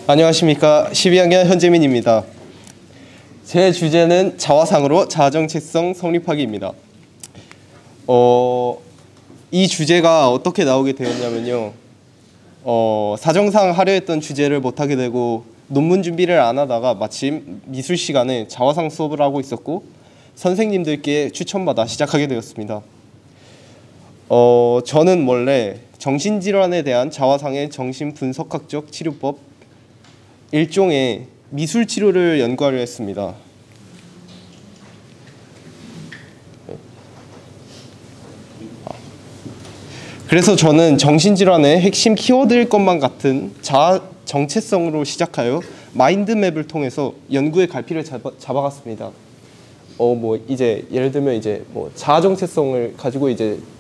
안녕하십니까. 12학년 현재민입니다. 제 주제는 자화상으로 자아정체성 성립하기입니다. 이 주제가 어떻게 나오게 되었냐면요. 사정상 하려 했던 주제를 못하게 되고 논문 준비를 안 하다가 마침 미술 시간에 자화상 수업을 하고 있었고 선생님들께 추천받아 시작하게 되었습니다. 저는 원래 정신질환에 대한 자화상의 정신분석학적 치료법 일종의 미술치료를 연구하려 했습니다. 그래서 저는 정신질환의 핵심 키워드일 것만 같은 자아 정체성으로 시작하여 마인드맵을 통해서 연구의 갈피를 잡아갔습니다. 이제 예를 들면 자아 정체성을 가지고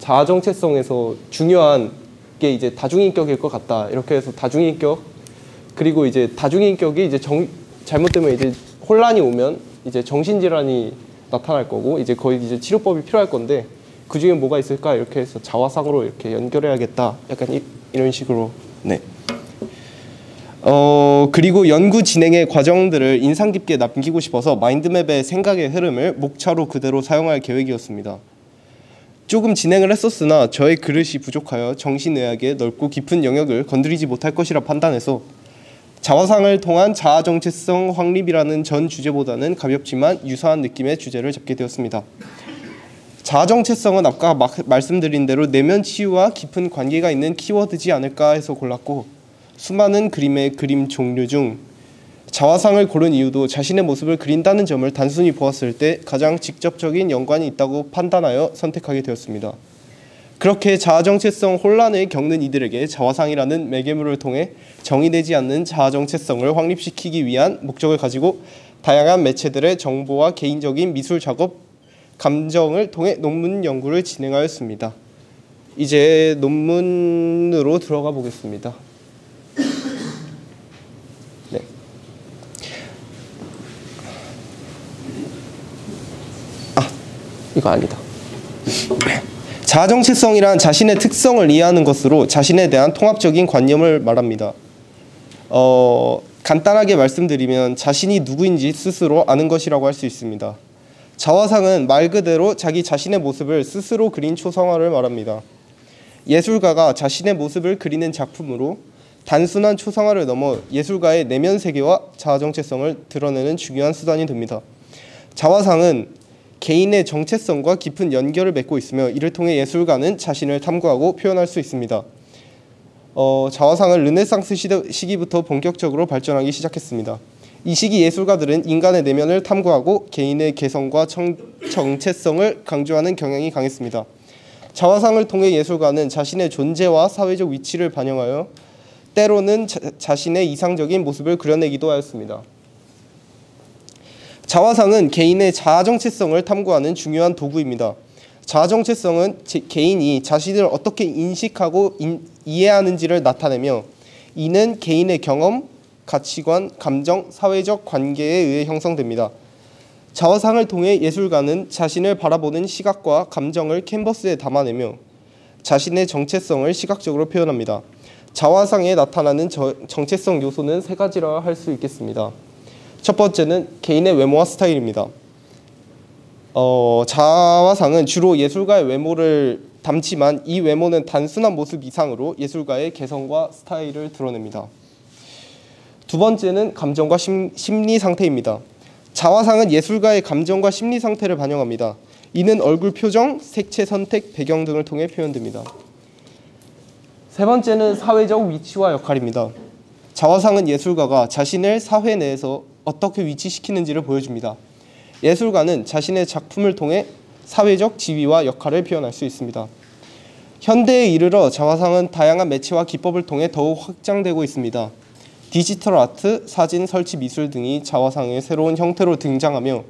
자아 정체성에서 중요한 게 다중인격일 것 같다. 이렇게 해서 다중인격 그리고 다중인격이 잘못되면 혼란이 오면 정신질환이 나타날 거고 거의 치료법이 필요할 건데 그 중에 뭐가 있을까 이렇게 해서 자화상으로 이렇게 연결해야겠다. 약간 이런 식으로. 네. 그리고 연구 진행의 과정들을 인상 깊게 남기고 싶어서 마인드맵의 생각의 흐름을 목차로 그대로 사용할 계획이었습니다. 조금 진행을 했었으나 저의 그릇이 부족하여 정신의학의 넓고 깊은 영역을 건드리지 못할 것이라 판단해서 자화상을 통한 자아 정체성 확립이라는 전 주제보다는 가볍지만 유사한 느낌의 주제를 잡게 되었습니다. 자아 정체성은 아까 말씀드린 대로 내면 치유와 깊은 관계가 있는 키워드지 않을까 해서 골랐고 수많은 그림의 그림 종류 중 자화상을 고른 이유도 자신의 모습을 그린다는 점을 단순히 보았을 때 가장 직접적인 연관이 있다고 판단하여 선택하게 되었습니다. 그렇게 자아 정체성 혼란을 겪는 이들에게 자화상이라는 매개물을 통해 정의되지 않는 자아 정체성을 확립시키기 위한 목적을 가지고 다양한 매체들의 정보와 개인적인 미술 작업, 감정을 통해 논문 연구를 진행하였습니다. 이제 논문으로 들어가 보겠습니다. 네. 이거 아니다. 자아 정체성이란 자신의 특성을 이해하는 것으로 자신에 대한 통합적인 관념을 말합니다. 간단하게 말씀드리면 자신이 누구인지 스스로 아는 것이라고 할 수 있습니다. 자화상은 말 그대로 자기 자신의 모습을 스스로 그린 초상화를 말합니다. 예술가가 자신의 모습을 그리는 작품으로 단순한 초상화를 넘어 예술가의 내면 세계와 자아 정체성을 드러내는 중요한 수단이 됩니다. 자화상은 개인의 정체성과 깊은 연결을 맺고 있으며 이를 통해 예술가는 자신을 탐구하고 표현할 수 있습니다. 자화상은 르네상스 시기부터 본격적으로 발전하기 시작했습니다. 이 시기 예술가들은 인간의 내면을 탐구하고 개인의 개성과 정체성을 강조하는 경향이 강했습니다. 자화상을 통해 예술가는 자신의 존재와 사회적 위치를 반영하여 때로는 자신의 이상적인 모습을 그려내기도 하였습니다. 자화상은 개인의 자아 정체성을 탐구하는 중요한 도구입니다. 자아 정체성은 개인이 자신을 어떻게 인식하고 이해하는지를 나타내며 이는 개인의 경험, 가치관, 감정, 사회적 관계에 의해 형성됩니다. 자화상을 통해 예술가는 자신을 바라보는 시각과 감정을 캔버스에 담아내며 자신의 정체성을 시각적으로 표현합니다. 자화상에 나타나는 정체성 요소는 세 가지라 할 수 있겠습니다. 첫 번째는 개인의 외모와 스타일입니다. 자화상은 주로 예술가의 외모를 담지만 이 외모는 단순한 모습 이상으로 예술가의 개성과 스타일을 드러냅니다. 두 번째는 감정과 심리 상태입니다. 자화상은 예술가의 감정과 심리 상태를 반영합니다. 이는 얼굴 표정, 색채 선택, 배경 등을 통해 표현됩니다. 세 번째는 사회적 위치와 역할입니다. 자화상은 예술가가 자신을 사회 내에서 어떻게 위치시키는지를 보여줍니다. 예술가는 자신의 작품을 통해 사회적 지위와 역할을 표현할 수 있습니다. 현대에 이르러 자화상은 다양한 매체와 기법을 통해 더욱 확장되고 있습니다. 디지털 아트, 사진, 설치 미술 등이 자화상의 새로운 형태로 등장하며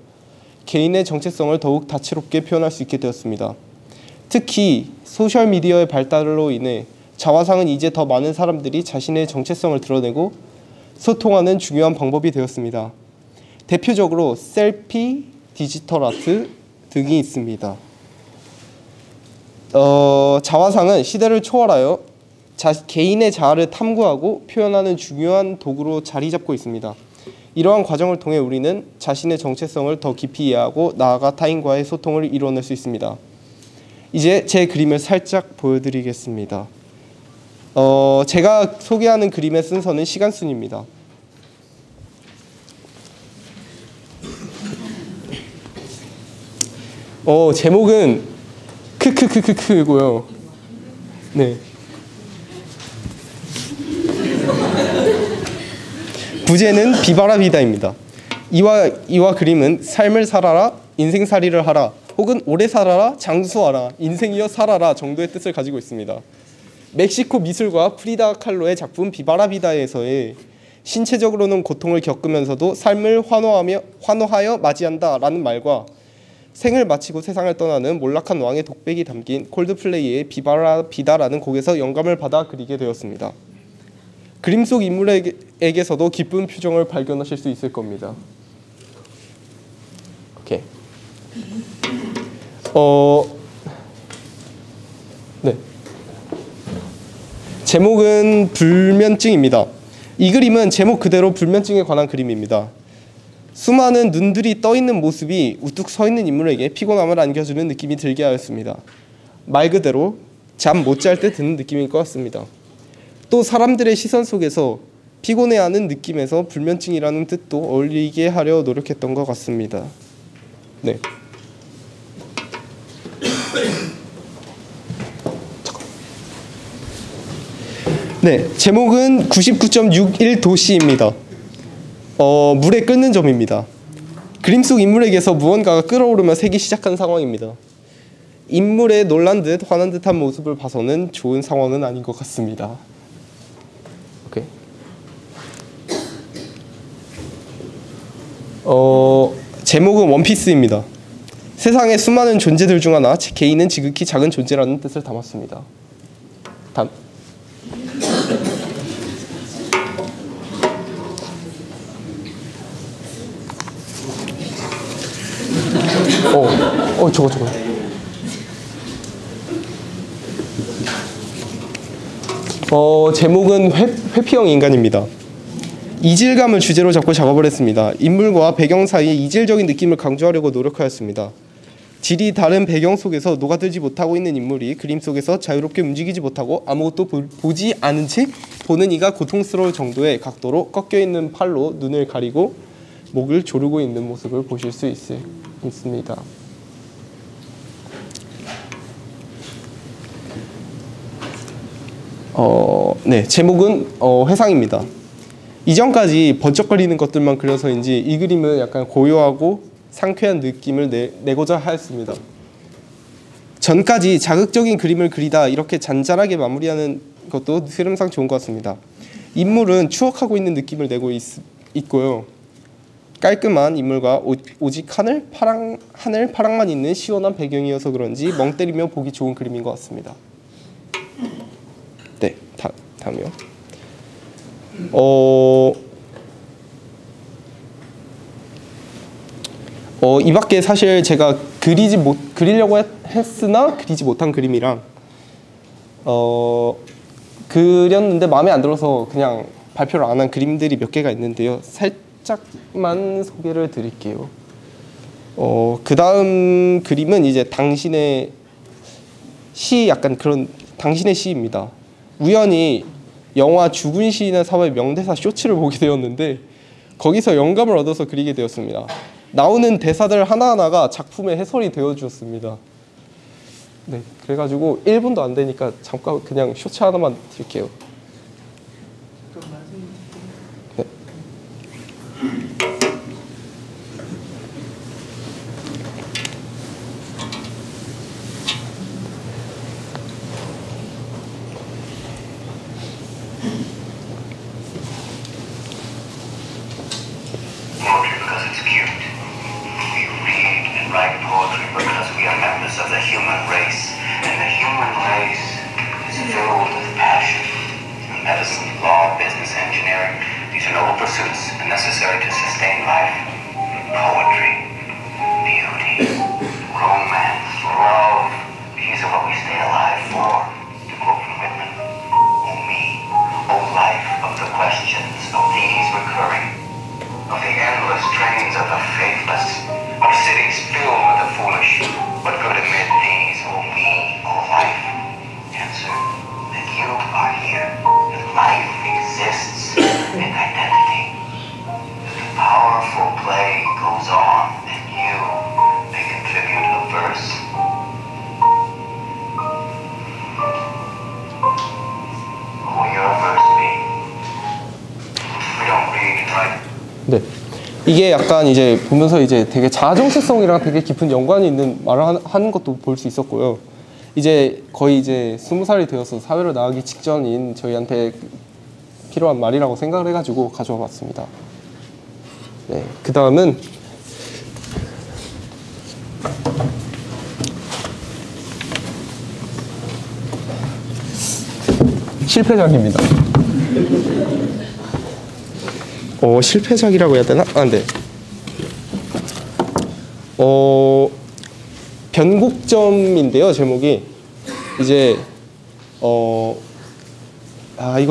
개인의 정체성을 더욱 다채롭게 표현할 수 있게 되었습니다. 특히 소셜미디어의 발달로 인해 자화상은 이제 더 많은 사람들이 자신의 정체성을 드러내고 소통하는 중요한 방법이 되었습니다. 대표적으로 셀피, 디지털 아트 등이 있습니다. 자화상은 시대를 초월하여 개인의 자아를 탐구하고 표현하는 중요한 도구로 자리 잡고 있습니다. 이러한 과정을 통해 우리는 자신의 정체성을 더 깊이 이해하고 나아가 타인과의 소통을 이뤄낼 수 있습니다. 이제 제 그림을 살짝 보여드리겠습니다. 제가 소개하는 그림의 순서는 시간순입니다. 제목은 크크크크크고요. 네. 부제는 비바라비다입니다. 이와 그림은 삶을 살아라, 인생살이를 하라, 혹은 오래 살아라, 장수하라, 인생이여 살아라 정도의 뜻을 가지고 있습니다. 멕시코 미술가 프리다 칼로의 작품 비바라비다에서의 신체적으로는 고통을 겪으면서도 삶을 환호하여 맞이한다 라는 말과 생을 마치고 세상을 떠나는 몰락한 왕의 독백이 담긴 콜드플레이의 비바라비다라는 곡에서 영감을 받아 그리게 되었습니다. 그림 속 인물에게서도 기쁜 표정을 발견하실 수 있을 겁니다. 오케이. 네. 제목은 불면증입니다. 이 그림은 제목 그대로 불면증에 관한 그림입니다. 수많은 눈들이 떠있는 모습이 우뚝 서있는 인물에게 피곤함을 안겨주는 느낌이 들게 하였습니다. 말 그대로 잠 못 잘 때 드는 느낌일 것 같습니다. 또 사람들의 시선 속에서 피곤해하는 느낌에서 불면증이라는 뜻도 어울리게 하려 노력했던 것 같습니다. 네. 네, 제목은 99.61도씨입니다. 물에 끓는 점입니다. 그림 속 인물에게서 무언가가 끓어오르며 새기 시작한 상황입니다. 인물의 놀란 듯 화난 듯한 모습을 봐서는 좋은 상황은 아닌 것 같습니다. 오케이. 제목은 원피스입니다. 세상의 수많은 존재들 중 하나, 개인은 지극히 작은 존재라는 뜻을 담았습니다. 다음. 저거. 제목은 회피형 인간입니다. 이질감을 주제로 잡고 작업을 했습니다. 인물과 배경 사이에 이질적인 느낌을 강조하려고 노력하였습니다. 질이 다른 배경 속에서 녹아들지 못하고 있는 인물이 그림 속에서 자유롭게 움직이지 못하고 아무것도 보지 않은 채 보는 이가 고통스러울 정도의 각도로 꺾여있는 팔로 눈을 가리고 목을 조르고 있는 모습을 보실 수 있습니다. 네, 제목은 회상입니다. 이전까지 번쩍거리는 것들만 그려서인지 이 그림은 약간 고요하고 상쾌한 느낌을 내고자 하였습니다. 전까지 자극적인 그림을 그리다 이렇게 잔잔하게 마무리하는 것도 흐름상 좋은 것 같습니다. 인물은 추억하고 있는 느낌을 내고 있고요. 깔끔한 인물과 오직 하늘 파랑만 있는 시원한 배경이어서 그런지 멍 때리며 보기 좋은 그림인 것 같습니다. 네, 다음이요. 이 밖에 사실 제가 그리려고 했으나 그리지 못한 그림이랑 그렸는데 마음에 안 들어서 그냥 발표를 안 한 그림들이 몇 개가 있는데요. 살짝만 소개를 드릴게요. 그 다음 그림은 이제 당신의 시, 약간 그런 당신의 시입니다. 우연히 영화 죽은 시인의 사회 명대사 쇼츠를 보게 되었는데 거기서 영감을 얻어서 그리게 되었습니다. 나오는 대사들 하나하나가 작품의 해설이 되어 주었습니다. 네, 그래가지고 1분도 안 되니까 잠깐 그냥 쇼츠 하나만 드릴게요. 네. Because it's cute. We read and write poetry because we are members of the human race, and the human race is filled with passion. 네. 이게 약간 이제 보면서 이제 되게 자아정체성이랑 되게 깊은 연관이 있는 말을 하는 것도 볼 수 있었고요. 이제 거의 이제 20살이 되어서 사회로 나가기 직전인 저희한테 필요한 말이라고 생각을 해가지고 가져와 봤습니다. 네. 그 다음은 실패작입니다. 실패작이라고 해야 되나? 아, 네. 변곡점인데요, 제목이. 이제, 이거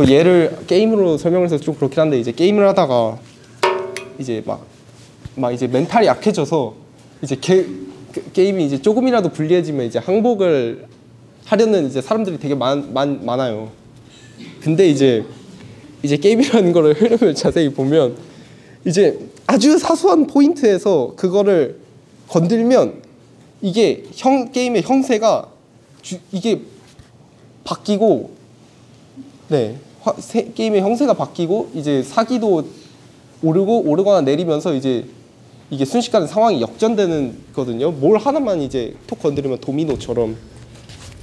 얘를 게임으로 설명해서 좀 그렇긴 한데, 이제 게임을 하다가, 이제 막 이제 멘탈이 약해져서, 이제 게임이 이제 조금이라도 불리해지면 이제 항복을 하려는 이제 사람들이 되게 많아요. 근데 이제 게임이라는 거를 흐름을 자세히 보면 이제 아주 사소한 포인트에서 그거를 건들면 이게 게임의 형세가 이게 바뀌고, 네, 게임의 형세가 바뀌고 이제 사기도 오르거나 내리면서 이제 이게 순식간에 상황이 역전되는 거든요. 뭘 하나만 이제 톡 건드리면 도미노처럼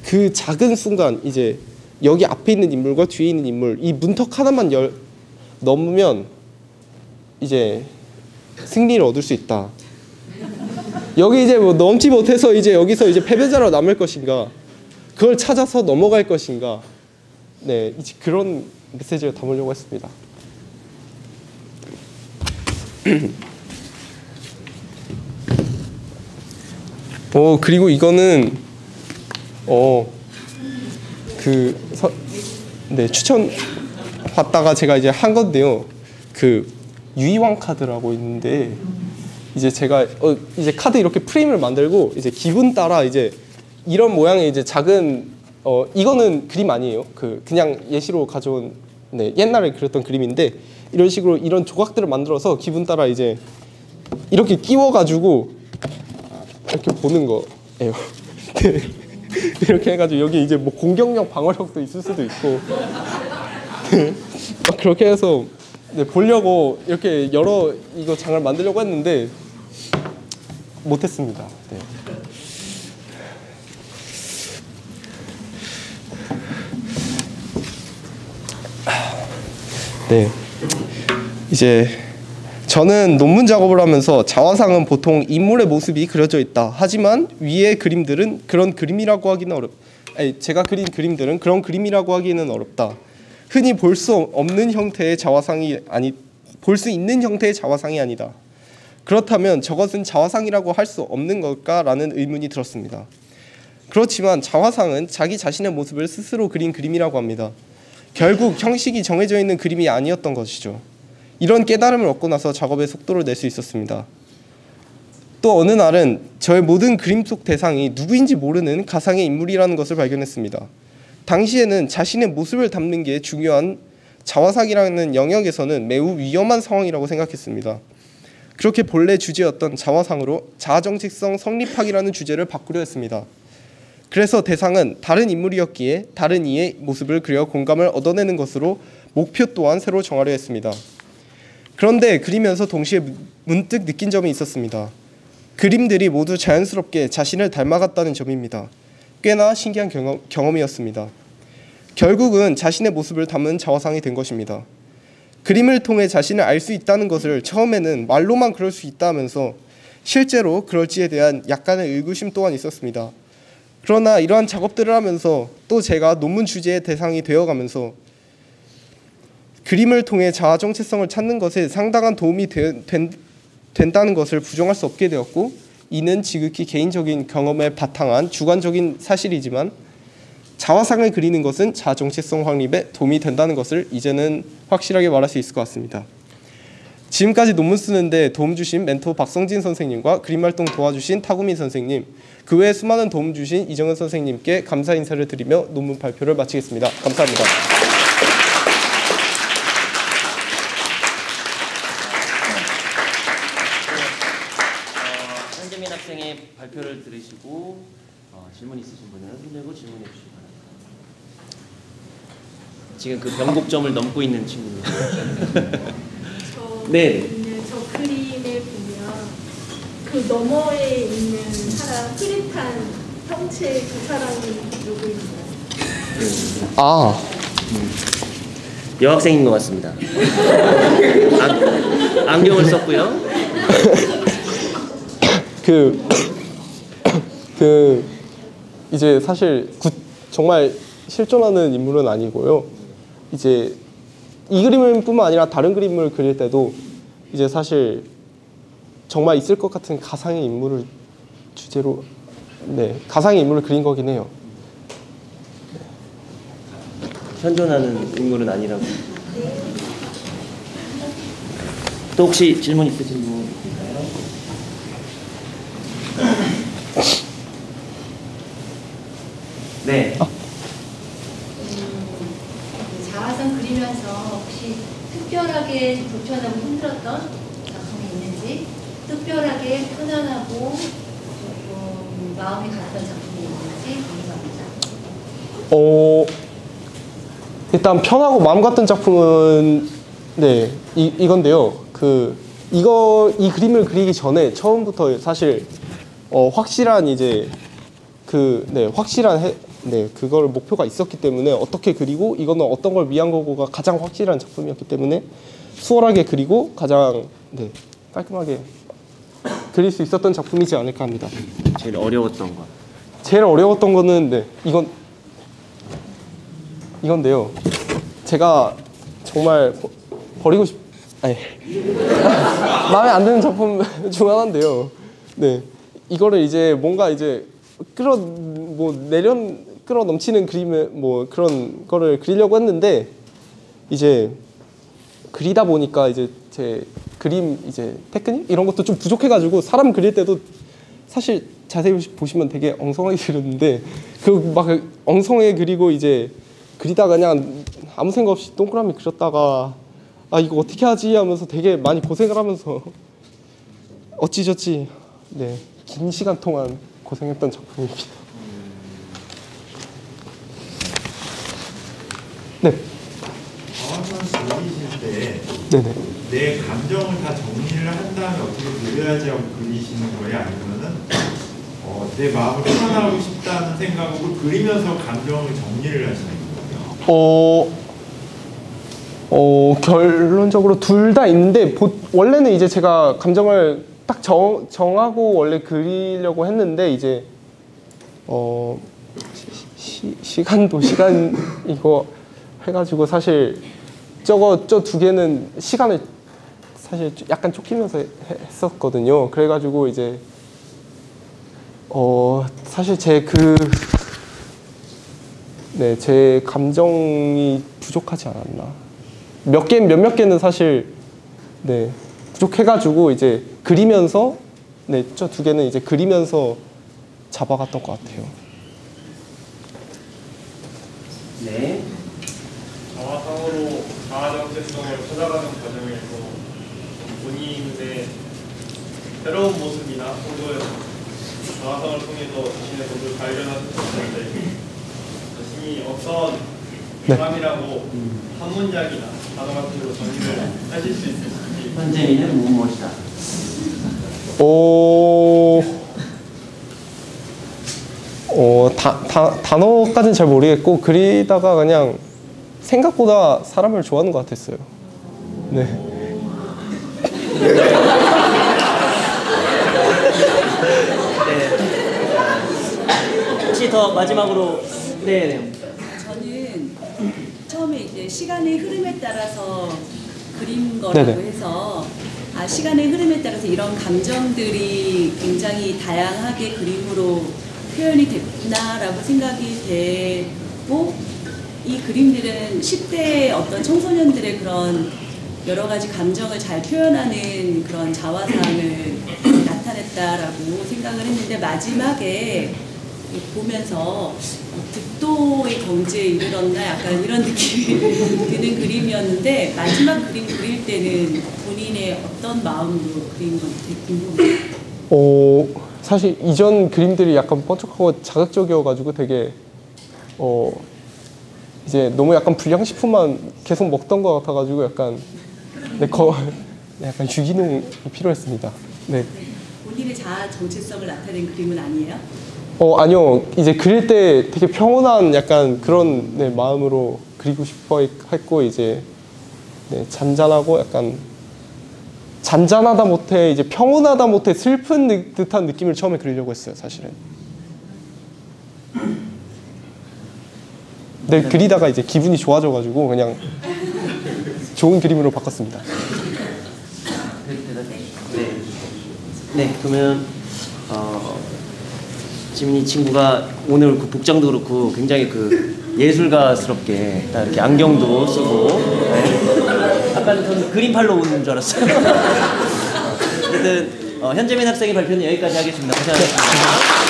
그 작은 순간 이제 여기 앞에 있는 인물과 뒤에 있는 인물 이 문턱 하나만 넘으면 이제 승리를 얻을 수 있다. 여기 이제 뭐 넘지 못해서 이제 여기서 이제 패배자로 남을 것인가, 그걸 찾아서 넘어갈 것인가. 네, 이제 그런 메시지를 담으려고 했습니다. 그리고 이거는 네, 추천 받다가 제가 이제 한 건데요. 그 유이왕 카드라고 있는데 이제 제가 이제 카드 이렇게 프레임을 만들고 이제 기분 따라 이제 이런 모양의 이제 작은 이거는 그림 아니에요. 그냥 예시로 가져온, 네, 옛날에 그렸던 그림인데 이런 식으로 이런 조각들을 만들어서 기분 따라 이제 이렇게 끼워가지고 이렇게 보는 거예요. 네. 이렇게 해가지고 여기 이제 뭐 공격력, 방어력도 있을 수도 있고 그렇게 해서 네, 보려고 이렇게 여러 이거 장을 만들려고 했는데 못했습니다. 네. 네. 이제 저는 논문 작업을 하면서 자화상은 보통 인물의 모습이 그려져 있다. 하지만 위의 그림들은 그런 그림이라고 하기는 제가 그린 그림들은 그런 그림이라고 하기는 어렵다. 흔히 볼 수 없는 형태의 자화상이 볼 수 있는 형태의 자화상이 아니다. 그렇다면 저것은 자화상이라고 할 수 없는 걸까라는 의문이 들었습니다. 그렇지만 자화상은 자기 자신의 모습을 스스로 그린 그림이라고 합니다. 결국 형식이 정해져 있는 그림이 아니었던 것이죠. 이런 깨달음을 얻고 나서 작업에 속도를 낼 수 있었습니다. 또 어느 날은 저의 모든 그림 속 대상이 누구인지 모르는 가상의 인물이라는 것을 발견했습니다. 당시에는 자신의 모습을 담는 게 중요한 자화상이라는 영역에서는 매우 위험한 상황이라고 생각했습니다. 그렇게 본래 주제였던 자화상으로 자아정체성 성립학이라는 주제를 바꾸려 했습니다. 그래서 대상은 다른 인물이었기에 다른 이의 모습을 그려 공감을 얻어내는 것으로 목표 또한 새로 정하려 했습니다. 그런데 그리면서 동시에 문득 느낀 점이 있었습니다. 그림들이 모두 자연스럽게 자신을 닮아갔다는 점입니다. 꽤나 신기한 경험이었습니다. 결국은 자신의 모습을 담은 자화상이 된 것입니다. 그림을 통해 자신을 알 수 있다는 것을 처음에는 말로만 그럴 수 있다면서 실제로 그럴지에 대한 약간의 의구심 또한 있었습니다. 그러나 이러한 작업들을 하면서 또 제가 논문 주제의 대상이 되어가면서 그림을 통해 자아 정체성을 찾는 것에 상당한 도움이 된다는 것을 부정할 수 없게 되었고, 이는 지극히 개인적인 경험에 바탕한 주관적인 사실이지만 자화상을 그리는 것은 자아 정체성 확립에 도움이 된다는 것을 이제는 확실하게 말할 수 있을 것 같습니다. 지금까지 논문 쓰는데 도움 주신 멘토 박성진 선생님과 그림 활동 도와주신 타구민 선생님, 그 외에 수많은 도움 주신 이정은 선생님께 감사 인사를 드리며 논문 발표를 마치겠습니다. 감사합니다. 한재민 학생의 발표를 들으시고 질문 있으신 분은 손 들고 질문해 주시기 바랍니다. 지금 그 변곡점을 넘고 있는 친구입니다. 네. 그 너머에 있는 사람, 흐릿한 형체 그 사람이 누구인가요? 아, 여학생인 것 같습니다. 안경을 썼고요. 이제 사실 정말 실존하는 인물은 아니고요. 이제 이 그림뿐만 아니라 다른 그림을 그릴 때도 이제 사실 정말 있을 것 같은 가상의 인물을 주제로 가상의 인물을 그린 거긴 해요. 현존하는 인물은 아니라고. 또 혹시 질문 있으신 분 있나요? 네. 자화상 그리면서 혹시 특별하게 불편하고 힘들었던 작품이 있는지, 특별하게 편안하고 조금 마음이 갔던 작품이 있는지 궁금합니다. 일단 편하고 마음 갔던 작품은 이건데요. 이 그림을 그리기 전에 처음부터 사실 확실한 이제 확실한 그걸 목표가 있었기 때문에 어떻게 그리고 이거는 어떤 걸 위한 거고가 가장 확실한 작품이었기 때문에 수월하게 그리고 가장 깔끔하게 그릴 수 있었던 작품이지 않을까 합니다. 제일 어려웠던 거. 제일 어려웠던 거는 이건데요. 제가 정말 버리고 마음에 안 드는 작품 중 하나인데요. 이거를 이제 뭔가 이제 끌어넘치는 그림을 그런 거를 그리려고 했는데 이제 그리다 보니까 이제 제 그림 이제 테크닉 이런 것도 좀 부족해가지고 사람 그릴 때도 사실 자세히 보시면 되게 엉성하게 그렸는데 막 엉성하게 그리고 이제 그리다가 그냥 아무 생각 없이 동그라미 그렸다가 이거 어떻게 하지 하면서 되게 많이 고생을 하면서 어찌저찌 긴 시간 동안 고생했던 작품입니다. 자화상 그리실 때 네네. 내 감정을 다 정리를 한 다음에 어떻게 그려야지 하고 그리시는 거예요? 아니면은 내 마음을 표현하고 싶다는 생각으로 그리면서 감정을 정리를 하시는 거예요? 결론적으로 둘 다 있는데 원래는 이제 제가 감정을 딱 정하고 원래 그리려고 했는데 이제 시간도 시간 이거 해가지고 사실 저 두 개는 시간을 사실 약간 쫓기면서 했었거든요. 그래가지고 이제 사실 제 감정이 부족하지 않았나. 몇몇 개는 사실 부족해가지고 이제 그리면서 저 두 개는 이제 그리면서 잡아갔던 것 같아요. 네. 자화상으로 자아 정체성을 찾아가는 과정에서 본인의 새로운 모습이나 혹은 자화상을 통해서 자신의 모습을 발견하셨는데 자신이 어떤 사람이라고 한 문장이나 단어 같은 걸로 정리를 하실 수 있으신지. 현재인은 무엇이다. 단어까지는 잘 모르겠고 그리다가 그냥 생각보다 사람을 좋아하는 것 같았어요. 혹시 더 마지막으로 저는 처음에 이제 시간의 흐름에 따라서 그린 거라고 해서 시간의 흐름에 따라서 이런 감정들이 굉장히 다양하게 그림으로 표현이 됐구나라고 생각이 되고 이 그림들은 10대 어떤 청소년들의 그런 여러 가지 감정을 잘 표현하는 그런 자화상을 나타냈다라고 생각을 했는데 마지막에 보면서 득도의 경지에 이르렀나 약간 이런 느낌이 드는 그림이었는데 마지막 그림 그릴 때는 본인의 어떤 마음으로 그린 건지 되게 궁금해요. 사실 이전 그림들이 약간 뻔쩍하고 자극적이어가지고 되게 이제 너무 약간 불량식품만 계속 먹던 것 같아가지고 약간 약간 유기농이 필요했습니다. 본인의 자아 정체성을 나타낸 그림은 아니에요? 아니요. 이제 그릴 때 되게 평온한 약간 그런 네, 마음으로 그리고 싶어 했고 이제 네, 잔잔하고 약간 잔잔하다 못해 이제 평온하다 못해 슬픈 듯한 느낌을 처음에 그리려고 했어요, 사실은. 네, 그리다가 이제 기분이 좋아져가지고 그냥 좋은 그림으로 바꿨습니다. 네, 그러면 지민이 친구가 오늘 그 복장도 그렇고 굉장히 그 예술가스럽게 딱 이렇게 안경도 쓰고 네. 아까는 저는 그림팔로 오는 줄 알았어요. 어쨌든 현재민 학생의 발표는 여기까지 하겠습니다. 고생하셨습니다.